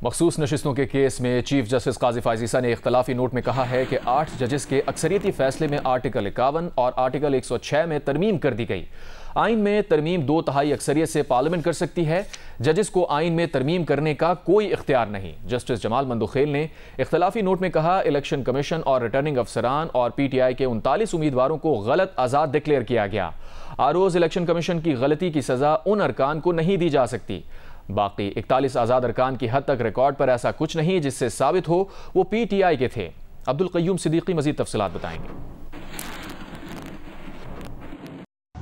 مخصوص نشستوں کے کیس میں چیف جسٹس قاضی فائز عیسیٰ نے اختلافی نوٹ میں کہا ہے کہ 8 ججز کے اکثریتی فیصلے میں آرٹیکل 51 اور آرٹیکل 106 میں ترمیم کر دی گئی۔ آئین میں ترمیم 2/3 اکثریت سے پارلیمنٹ کر سکتی ہے۔ ججز کو آئین میں ترمیم کرنے کا کوئی اختیار نہیں۔ جسٹس جمال مندوخیل نے اختلافی نوٹ میں کہا الیکشن کمیشن اور ریٹرننگ افسران اور پی ٹی آئی کے 39 امیدواروں کو غلط آزاد ڈکلیئر کیا گیا۔ آروز الیکشن کمیشن کی غلطی کی سزا ان ارکان کو نہیں دی جا سکتی۔ باقی 41 آزاد ارکان کی حد تک ریکارڈ پر ایسا کچھ نہیں جس سے ثابت ہو وہ پی ٹی آئی کے تھے۔ عبدالقیوم صدیقی مزید تفصیلات بتائیں گے۔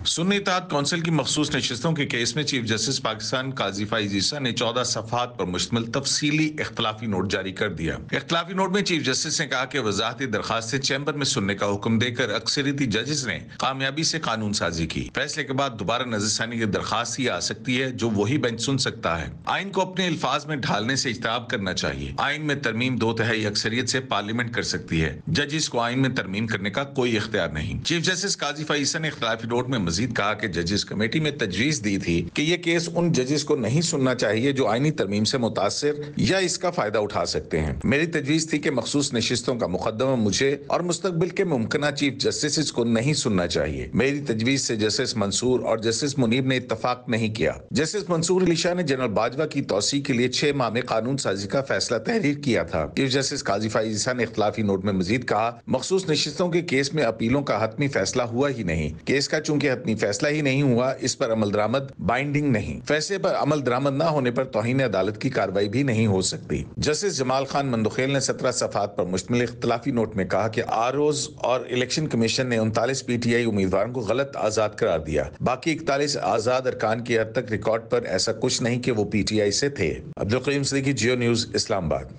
سنی اتحاد کونسل کی مخصوص نشستوں کے کیس میں چیف جسٹس پاکستان قاضی فائز عیسیٰ نے 14 صفحات پر مشتمل تفصیلی اختلافی نوٹ جاری کر دیا۔ اختلافی نوٹ میں چیف جسٹس نے کہا کہ وضاحتی درخواستیں چیمبر میں سننے کا حکم دے کر اکثریتی ججز نے کامیابی سے قانون سازی کی۔ فیصلے کے بعد دوبارہ نظر ثانی کی درخواست ہی آ سکتی ہے جو وہی بینچ سن سکتا ہے۔ آئین کو اپنے الفاظ میں ڈھالنے سے اجتناب کرنا چاہیے۔ آئین میں ترمیم 2/3 اکثریت سے پارلیمنٹ کر سکتی ہے۔ ججز کو آئین میں ترمیم کرنے کا کوئی اختیار نہیں۔ چیف جسٹس قاضی فائز عیسیٰ نے اختلافی نوٹ میں مزید کہا کہ ججز کمیٹی میں تجویز دی تھی کہ یہ کیس ان ججز کو نہیں سننا چاہیے جو آئینی ترمیم سے متاثر یا اس کا فائدہ اٹھا سکتے ہیں۔ میری تجویز تھی کہ مخصوص نشستوں کا مقدمہ مجھے اور مستقبل کے ممکنہ چیف جسٹس کو نہیں سننا چاہیے۔ میری تجویز سے جسٹس منصور اور جسٹس منیب نے اتفاق نہیں کیا۔ جسٹس منصور علی شاہ نے جنرل باجوہ کی توسیع کے لیے 6 ماہ میں قانون سازی کا فیصلہ تحریر کیا تھا۔ چیف جسٹس قاضی فائز عیسیٰ نے اختلافی نوٹ میں مزید کہا مخصوص نشستوں کے کیس میں اپیلوں کا حتمی فیصلہ ہوا ہی نہیں۔ کیس کا چونکہ حتمی فیصلہ ہی نہیں ہوا اس پر عمل درآمد بائنڈنگ نہیں۔ فیصلے پر عمل درآمد نہ ہونے پر توہین عدالت کی کارروائی بھی نہیں ہو سکتی۔ جسٹس جمال خان مندوخیل نے 17 صفحات پر مشتمل اختلافی نوٹ میں کہا کہ آروز اور الیکشن کمیشن نے 39 پی ٹی آئی امیدواروں کو غلط آزاد قرار دیا۔ باقی 41 آزاد ارکان کی حد تک ریکارڈ پر ایسا کچھ نہیں کہ وہ پی ٹی آئی سے تھے۔ عبدالقیوم صدیقی، جیو نیوز، اسلام آباد۔